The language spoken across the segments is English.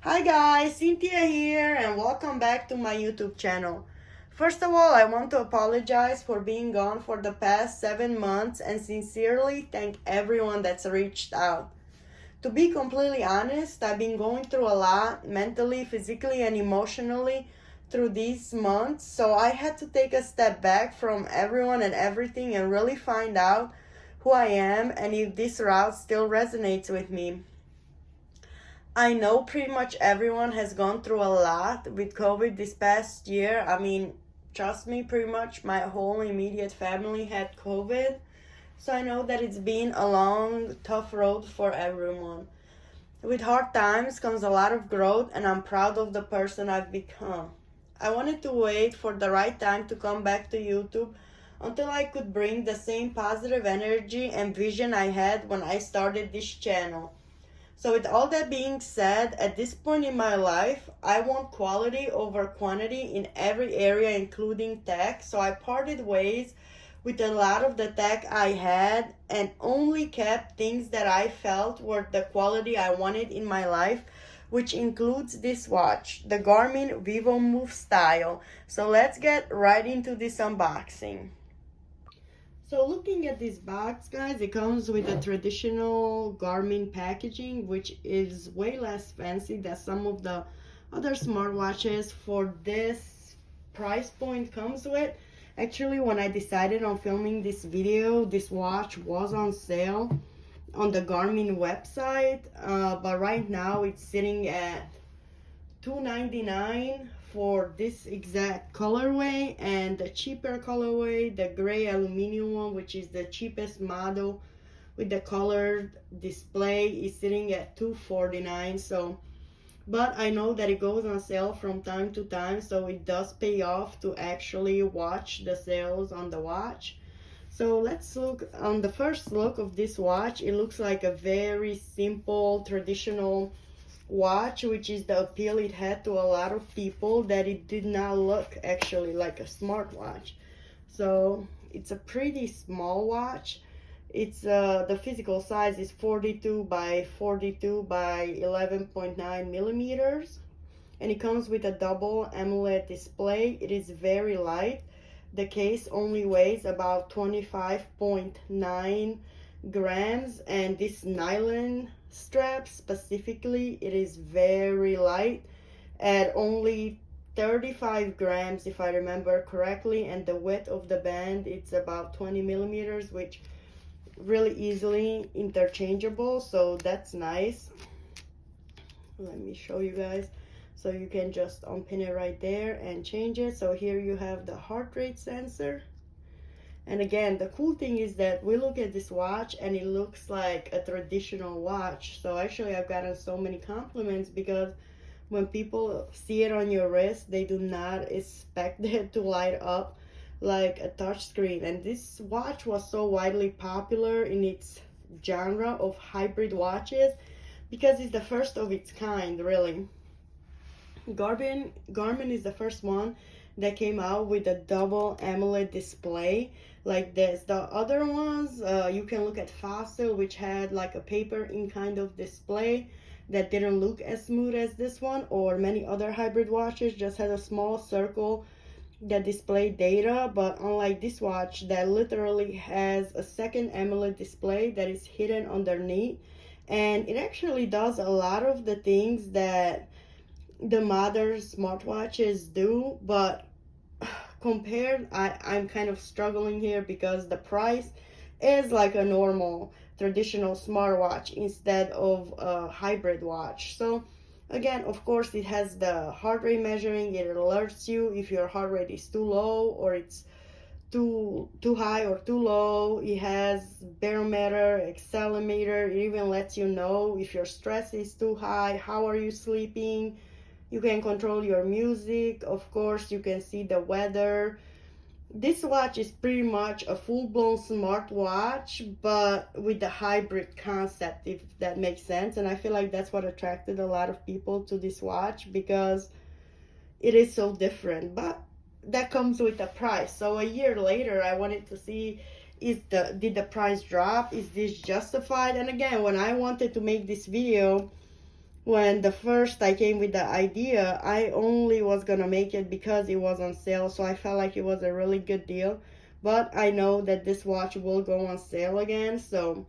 Hi guys, Cynthia here and welcome back to my YouTube channel. First of all, I want to apologize for being gone for the past 7 months and sincerely thank everyone that's reached out. To be completely honest, I've been going through a lot mentally, physically, and emotionally through these months, so I had to take a step back from everyone and everything and really find out who I am and if this route still resonates with me. I know pretty much everyone has gone through a lot with COVID this past year. I mean, trust me, pretty much my whole immediate family had COVID. So I know that it's been a long, tough road for everyone. With hard times comes a lot of growth, and I'm proud of the person I've become. I wanted to wait for the right time to come back to YouTube until I could bring the same positive energy and vision I had when I started this channel. So, with all that being said, at this point in my life, I want quality over quantity in every area, including tech. So, I parted ways with a lot of the tech I had and only kept things that I felt were the quality I wanted in my life, which includes this watch, the Garmin Vivomove Style. So, let's get right into this unboxing. So looking at this box, guys, it comes with a traditional Garmin packaging, which is way less fancy than some of the other smartwatches for this price point comes with. Actually, when I decided on filming this video, this watch was on sale on the Garmin website, but right now it's sitting at $299 for this exact colorway, and the cheaper colorway, the gray aluminum one, which is the cheapest model with the colored display, is sitting at $249. So but I know that it goes on sale from time to time, so it does pay off to actually watch the sales on the watch. So let's look on the first look of this watch. It looks like a very simple traditional watch, which is the appeal it had to a lot of people, that it did not look actually like a smartwatch. So it's a pretty small watch. It's the physical size is 42 by 42 by 11.9 millimeters, and it comes with a double AMOLED display. It is very light. The case only weighs about 25.9 grams, and this nylon strap specifically, it is very light at only 35 grams if I remember correctly, and the width of the band, it's about 20 millimeters, which really easily interchangeable, so that's nice. Let me show you guys. So you can just unpin it right there and change it. So here you have the heart rate sensor. And again, the cool thing is that we look at this watch and it looks like a traditional watch. So actually I've gotten so many compliments because when people see it on your wrist, they do not expect it to light up like a touchscreen. And this watch was so widely popular in its genre of hybrid watches because it's the first of its kind, really. Garmin is the first one that came out with a double AMOLED display like this. The other ones, you can look at Fossil, which had like a paper ink kind of display that didn't look as smooth as this one, or many other hybrid watches just had a small circle that displayed data. But unlike this watch that literally has a second AMOLED display that is hidden underneath, and it actually does a lot of the things that the modern smartwatches do, but compared, I'm kind of struggling here because the price is like a normal traditional smartwatch instead of a hybrid watch. So again, of course, it has the heart rate measuring. It alerts you if your heart rate is too low or it's too high or too low. It has barometer, accelerometer. It even lets you know if your stress is too high, how are you sleeping. You can control your music. Of course, you can see the weather. This watch is pretty much a full-blown smartwatch, but with the hybrid concept, if that makes sense. And I feel like that's what attracted a lot of people to this watch because it is so different. But that comes with a price. So a year later, I wanted to see, did the price drop? Is this justified? And again, when I wanted to make this video, when the first I came with the idea, I only was gonna make it because it was on sale, so I felt like it was a really good deal. But I know that this watch will go on sale again, so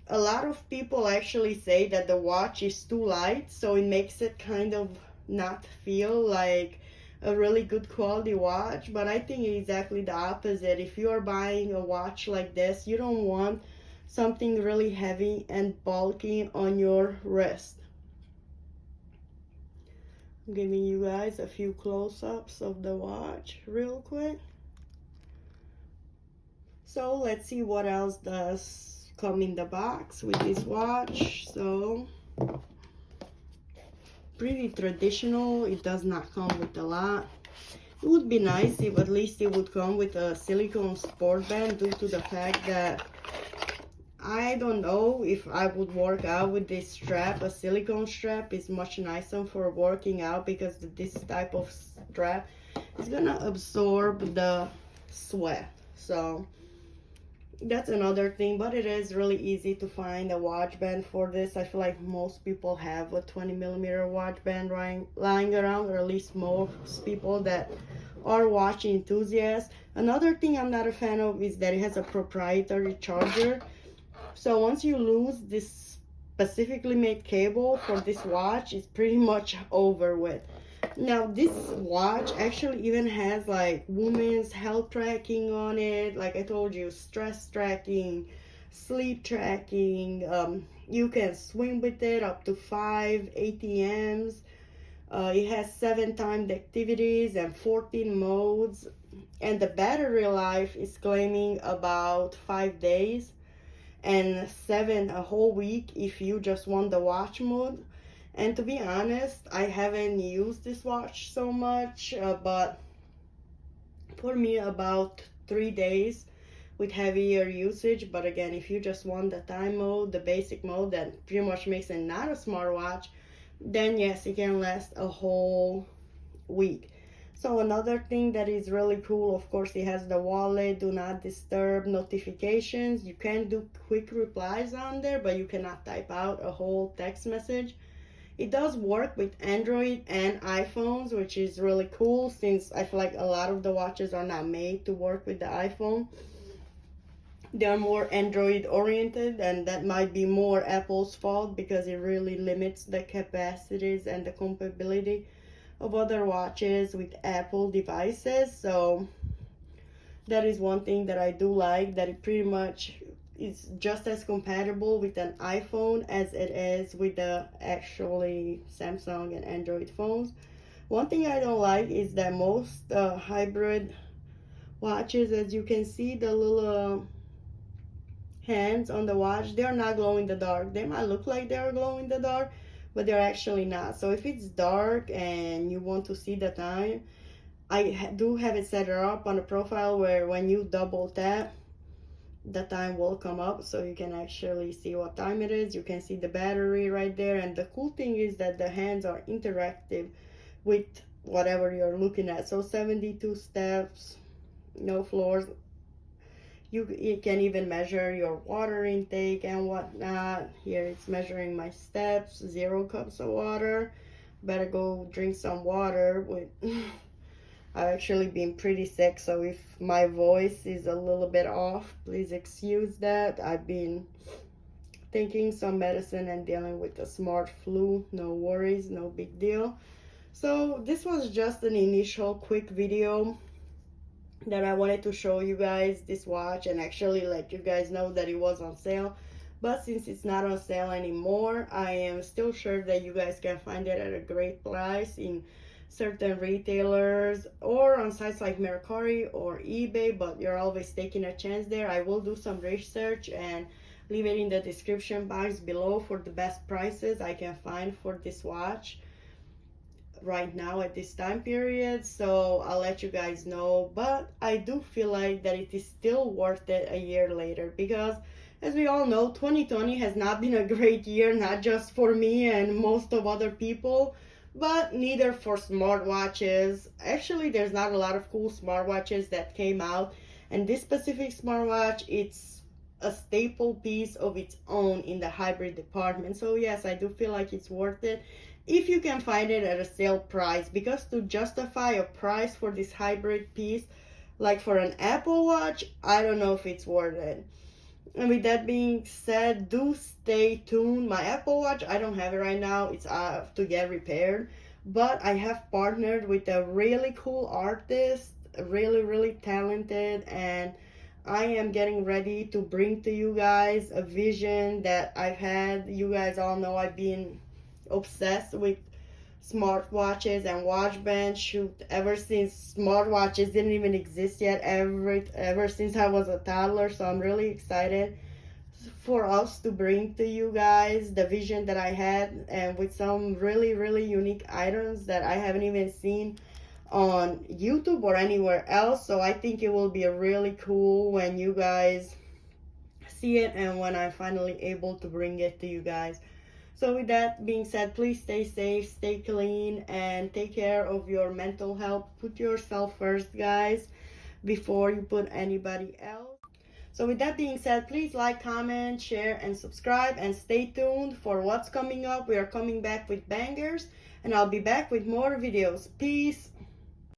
a lot of people actually say that the watch is too light, so it makes it kind of not feel like a really good quality watch. But I think exactly the opposite. If you are buying a watch like this, you don't want something really heavy and bulky on your wrist. I'm giving you guys a few close-ups of the watch real quick. So let's see what else does come in the box with this watch. So pretty traditional. It does not come with a lot. It would be nice if at least it would come with a silicone sport band, due to the fact that I don't know if I would work out with this strap. A silicone strap is much nicer for working out because this type of strap is gonna absorb the sweat. So that's another thing, but it is really easy to find a watch band for this. I feel like most people have a 20mm watch band lying around, or at least most people that are watch enthusiasts. Another thing I'm not a fan of is that it has a proprietary charger. So once you lose this specifically made cable for this watch, it's pretty much over with. Now this watch actually even has like women's health tracking on it. Like I told you, stress tracking, sleep tracking. You can swim with it up to 5 ATMs. It has 7 timed activities and 14 modes. And the battery life is claiming about 5 days and 7 a whole week if you just want the watch mode. And to be honest, I haven't used this watch so much, but for me about 3 days with heavier usage. But again, if you just want the time mode, the basic mode that pretty much makes it not a smartwatch, then yes, it can last a whole week. So another thing that is really cool, of course, it has the wallet, do not disturb notifications. You can do quick replies on there, but you cannot type out a whole text message. It does work with Android and iPhones, which is really cool, since I feel like a lot of the watches are not made to work with the iPhone. They are more Android oriented, and that might be more Apple's fault because it really limits the capacities and the compatibility of other watches with Apple devices. So that is one thing that I do like, that it pretty much is just as compatible with an iPhone as it is with the actually Samsung and Android phones. One thing I don't like is that most hybrid watches, as you can see, the little hands on the watch, they're not glow in the dark. They might look like they're glow in the dark, but they're actually not. So if it's dark and you want to see the time, I do have it set up on a profile where when you double tap, the time will come up, so you can actually see what time it is. You can see the battery right there, and the cool thing is that the hands are interactive with whatever you're looking at. So 72 steps, no floors. You can even measure your water intake and whatnot. Here it's measuring my steps, 0 cups of water. Better go drink some water. With I've actually been pretty sick, so if my voice is a little bit off, please excuse that. I've been taking some medicine and dealing with a smart flu. No worries, no big deal. So this was just an initial quick video that I wanted to show you guys this watch and actually let you guys know that it was on sale. But since it's not on sale anymore, I am still sure that you guys can find it at a great price in certain retailers or on sites like Mercari or eBay, but you're always taking a chance there. I will do some research and leave it in the description box below for the best prices I can find for this watch right now at this time period. So I'll let you guys know, but I do feel like that it is still worth it a year later, because as we all know, 2020 has not been a great year, not just for me and most of other people, but neither for smartwatches. Actually, there's not a lot of cool smartwatches that came out, and this specific smartwatch, it's a staple piece of its own in the hybrid department. So yes, I do feel like it's worth it if you can find it at a sale price, because to justify a price for this hybrid piece, like for an Apple Watch, I don't know if it's worth it. And with that being said, do stay tuned. My Apple Watch, I don't have it right now. It's to get repaired. But I have partnered with a really cool artist, really, really talented, and I am getting ready to bring to you guys a vision that I've had. You guys all know I've been obsessed with smartwatches and watch bands. Shoot, ever since smartwatches didn't even exist yet, ever since I was a toddler. So I'm really excited for us to bring to you guys the vision that I had, and with some really, really unique items that I haven't even seen on YouTube or anywhere else. So I think it will be a really cool when you guys see it and when I'm finally able to bring it to you guys. So with that being said, please stay safe, stay clean, and take care of your mental health. Put yourself first, guys, before you put anybody else. So with that being said, please like, comment, share, and subscribe, and stay tuned for what's coming up. We are coming back with bangers, and I'll be back with more videos. Peace.